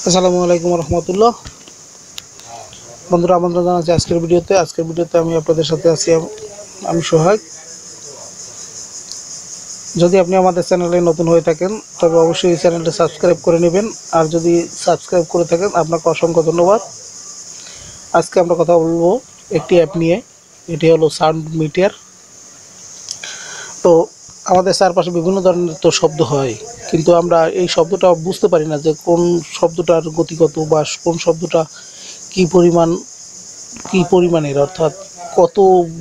আসসালামু আলাইকুম রহমতুল্লাহ। বন্ধুরা, আমন্ত্রণ জানাচ্ছি আজকের ভিডিওতে আমি আপনাদের সাথে আছি। আমি সোহাগ। যদি আপনি আমাদের চ্যানেলে নতুন হয়ে থাকেন তবে অবশ্যই এই চ্যানেলটা সাবস্ক্রাইব করে নেবেন, আর যদি সাবস্ক্রাইব করে থাকেন আপনাকে অসংখ্য ধন্যবাদ। আজকে আমরা কথা বলবো একটি অ্যাপ নিয়ে, এটি হলো সাউন্ড মিটার। তো আমাদের চারপাশে বিভিন্ন ধরনের তো শব্দ হয়, কিন্তু আমরা এই শব্দটা বুঝতে পারি না যে কোন শব্দটার গতিগত বা কোন শব্দটা কী পরিমাণের, অর্থাৎ কত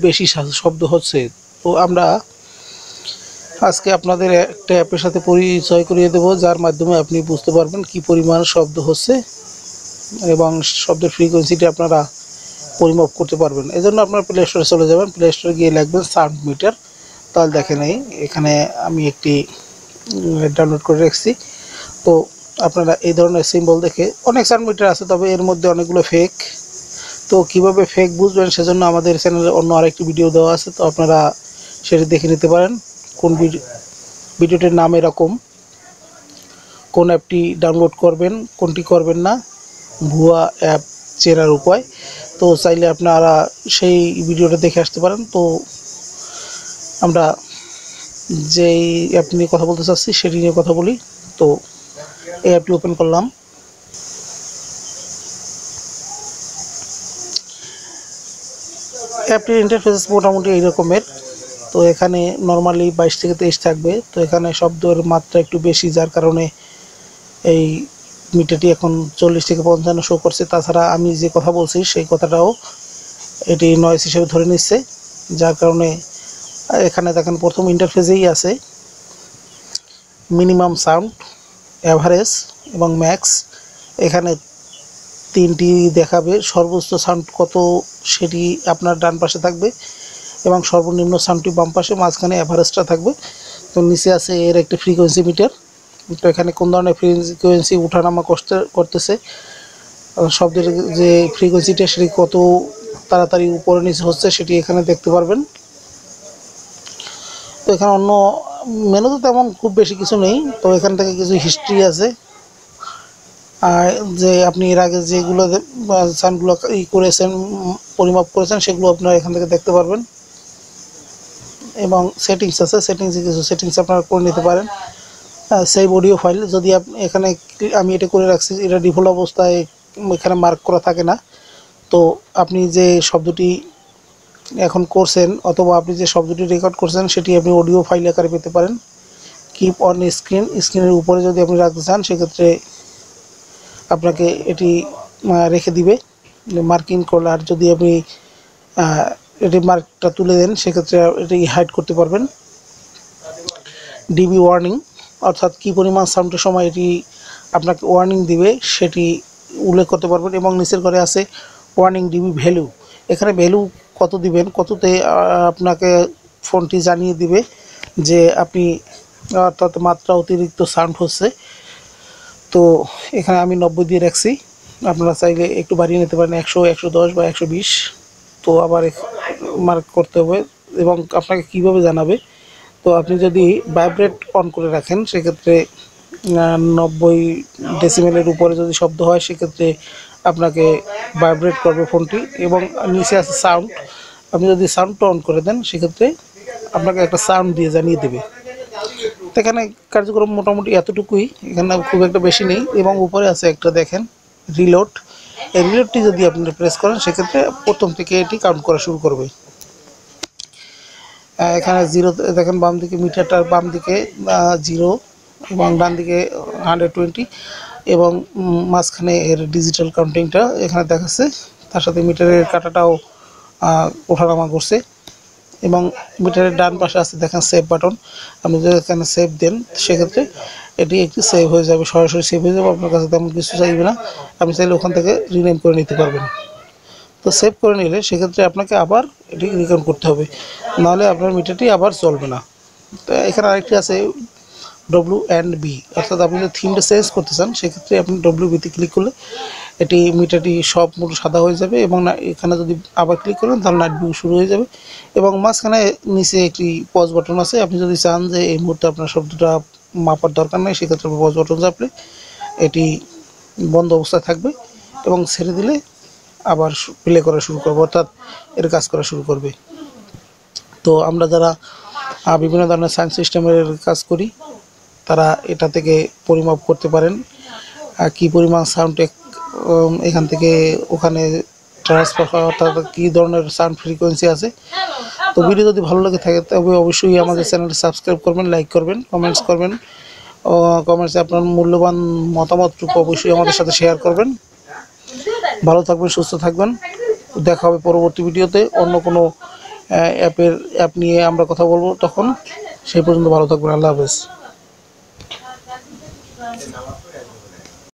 বেশি শব্দ হচ্ছে। তো আমরা আজকে আপনাদের একটা অ্যাপের সাথে পরিচয় করিয়ে দেব, যার মাধ্যমে আপনি বুঝতে পারবেন কী পরিমাণ শব্দ হচ্ছে এবং শব্দের ফ্রিকোয়েন্সিটি আপনারা পরিমাপ করতে পারবেন। এজন্য আপনারা প্লে স্টোরে চলে যাবেন, প্লে স্টোরে গিয়ে লিখবেন সাউন্ড মিটার। তাহলে দেখেন এখানে আমি একটি ডাউনলোড করে রাখছি। তো আপনারা এই ধরনের সিম্বল দেখে, অনেক সাউন্ড মিটার আছে তবে এর মধ্যে অনেকগুলো ফেক। তো কিভাবে ফেক বুঝবেন সেজন্য আমাদের চ্যানেলে অন্য আরেকটি ভিডিও দেওয়া আছে, তো আপনারা সেটি দেখে নিতে পারেন। কোন ভিডিওটির নাম এরকম, কোন অ্যাপটি ডাউনলোড করবেন কোনটি করবেন না, ভুয়া অ্যাপ চেনার উপায়। তো চাইলে আপনারা সেই ভিডিওটা দেখে আসতে পারেন। তো আমরা যেই অ্যাপ নিয়ে কথা বলতে চাচ্ছি সেটি নিয়ে কথা বলি। তো এই অ্যাপটি ওপেন করলাম। অ্যাপটির ইন্টারফেস মোটামুটি এই রকমের। তো এখানে নর্মালি 22 থেকে 23 থাকবে। তো এখানে শব্দের মাত্রা একটু বেশি, যার কারণে এই মিটারটি এখন 40 থেকে 55 শো করছে। তাছাড়া আমি যে কথা বলছি সেই কথাটাও এটি নয়েজ হিসেবে ধরে নিচ্ছে, যার কারণে এখানে দেখেন প্রথম ইন্টারফেসেই আছে মিনিমাম সাউন্ড, অ্যাভারেজ এবং ম্যাক্স। এখানে তিনটি দেখাবে, সর্বোচ্চ সাউন্ড কত সেটি আপনার ডান পাশে থাকবে এবং সর্বনিম্ন সাউন্ডটি বাম পাশে, মাঝখানে অ্যাভারেজটা থাকবে। তো নিচে আছে এর একটি ফ্রিকোয়েন্সি মিটার। তো এখানে কোন ধরনের ফ্রিকোয়েন্সি উঠানামা করতেছে, শব্দের যে ফ্রিকোয়েন্সিটা সেটি কত তাড়াতাড়ি উপরে নিচে হচ্ছে সেটি এখানে দেখতে পারবেন। তো এখানে অন্য মেনুতে তেমন খুব বেশি কিছু নেই। তো এখান থেকে কিছু হিস্ট্রি আছে, আর যে আপনি এর আগে যেগুলো সাউন্ডগুলো করেছেন, পরিমাপ করেছেন, সেগুলো আপনারা এখান থেকে দেখতে পারবেন। এবং সেটিংস আছে, সেটিংসে কিছু সেটিংস আপনারা করে নিতে পারেন। সেই অডিও ফাইল যদি আপনি এখানে, আমি এটা করে রাখছি, এটা ডিফল্ট অবস্থায় এখানে মার্ক করা থাকে না। তো আপনি যে শব্দটি এখন করছেন অথবা আপনি যে শব্দটি রেকর্ড করছেন সেটি আপনি অডিও ফাইল আকারে পেতে পারেন। কিপ অন স্ক্রিনের উপরে যদি আপনি রাখতে চান সেক্ষেত্রে আপনাকে এটি রেখে দিবে মার্কিং করলে। আর যদি আপনি এটি মার্কটা তুলে দেন সেক্ষেত্রে এটি হাইড করতে পারবেন। ডিবি ওয়ার্নিং, অর্থাৎ কী পরিমাণ সাউন্ডের সময় এটি আপনাকে ওয়ার্নিং দিবে সেটি উল্লেখ করতে পারবেন। এবং নিচের ঘরে আছে ওয়ার্নিং ডিবি ভ্যালু। এখানে ভ্যালু কত দিবেন, কততে আপনাকে ফোনটি জানিয়ে দিবে যে আপনি, অর্থাৎ মাত্রা অতিরিক্ত সাউন্ড হচ্ছে। তো এখানে আমি 90 দিয়ে রাখছি, আপনারা চাইলে একটু বাড়িয়ে নিতে পারেন, 100, 110 বা 120। তো আবার মার্ক করতে হবে এবং আপনাকে কিভাবে জানাবে। তো আপনি যদি ভাইব্রেট অন করে রাখেন সেক্ষেত্রে 90 ডেসিমেলের উপরে যদি শব্দ হয় সেক্ষেত্রে আপনাকে ভাইব্রেট করবে ফোনটি। এবং নিচে আছে সাউন্ড, আপনি যদি সাউন্ডটা অন করে দেন সেক্ষেত্রে আপনাকে একটা সাউন্ড দিয়ে জানিয়ে দেবে। তো এখানে কার্যক্রম মোটামুটি এতটুকুই, এখানে খুব একটা বেশি নেই। এবং উপরে আছে একটা দেখেন রিলোড, এই রিলোডটি যদি আপনি প্রেস করেন সেক্ষেত্রে প্রথম থেকে এটি কাউন্ট করা শুরু করবে। এখানে জিরো দেখেন, বাম দিকে মিটারটার বাম দিকে 0 এবং ডান দিকে 120 এবং মাঝখানে এর ডিজিটাল কাউন্টিংটা এখানে দেখাচ্ছে। তার সাথে মিটারের কাঁটাটাও ওঠানামা করছে। এবং মিটারের ডান পাশে আছে দেখেন সেভ বাটন, আপনি যদি এখানে সেভ দেন সেক্ষেত্রে এটি একটি সেভ হয়ে যাবে, সরাসরি সেভ হয়ে যাবে, আপনার কাছে তেমন কিছু চাইবে না। আপনি চাইলে ওখান থেকে রিনেম করে নিতে পারবেন। তো সেভ করে নিলে সেক্ষেত্রে আপনাকে আবার এটি রিকন করতে হবে, নাহলে আপনার মিটারটি আবার চলবে না। তো এখানে আরেকটি আছে WB, অর্থাৎ আপনি যদি থিমটা চেঞ্জ করতে চান সেক্ষেত্রে আপনি WBতে ক্লিক করলে এটি মিটারটি সব পুরো সাদা হয়ে যাবে। এবং এখানে যদি আবার ক্লিক করেন তাহলে নাইট ভিউ শুরু হয়ে যাবে। এবং মাঝখানে নিচে একটি পজ বাটন আছে, আপনি যদি চান যে এই মুহূর্তে আপনার শব্দটা মাপার দরকার নেই সেক্ষেত্রে পজ বাটন চাপলে এটি বন্ধ অবস্থায় থাকবে এবং ছেড়ে দিলে আবার প্লে করা শুরু করবে, অর্থাৎ এর কাজ করা শুরু করবে। তো আমরা যারা বিভিন্ন ধরনের সাউন্ড সিস্টেমের কাজ করি তারা এটা থেকে পরিমাপ করতে পারেন কী পরিমাণ সাউন্ড এখান থেকে ওখানে ট্রান্সফার হয়, অর্থাৎ কী ধরনের সাউন্ড ফ্রিকোয়েন্সি আছে। তো ভিডিও যদি ভালো লাগে থাকে তবে অবশ্যই আমাদের চ্যানেলটি সাবস্ক্রাইব করবেন, লাইক করবেন, কমেন্টস করবেন। কমেন্টসে আপনার মূল্যবান মতামতটুকু অবশ্যই আমাদের সাথে শেয়ার করবেন। ভালো থাকবেন, সুস্থ থাকবেন। দেখা হবে পরবর্তী ভিডিওতে অন্য কোনো অ্যাপ নিয়ে আমরা কথা বলবো তখন। সেই পর্যন্ত ভালো থাকবেন। আল্লাহ হাফেজ।